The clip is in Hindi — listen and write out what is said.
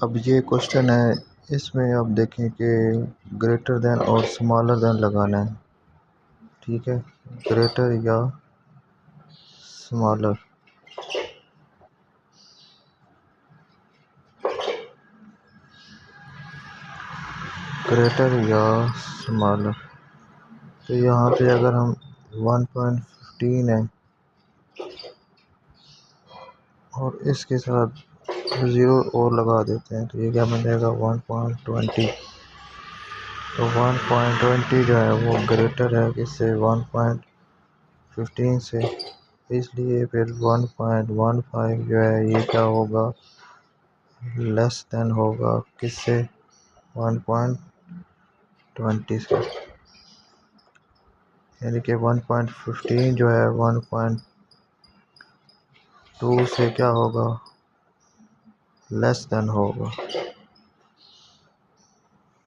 अब ये क्वेश्चन है, इसमें आप देखें कि ग्रेटर देन और स्मॉलर देन लगाना है। ठीक है, ग्रेटर या स्मॉलर। ग्रेटर या स्मॉलर, तो यहाँ पे अगर हम 1.15 है और इसके साथ 0 और लगा देते हैं तो ये क्या बन जाएगा 1.20। तो 1.20 जो है वो ग्रेटर है किससे, 1.15 से, इसलिए फिर 1.15 जो है ये क्या होगा, लेस देन होगा किससे, 1.20 से। यानी कि 1.15 जो है 1.2 से क्या होगा, लेस देन होगा।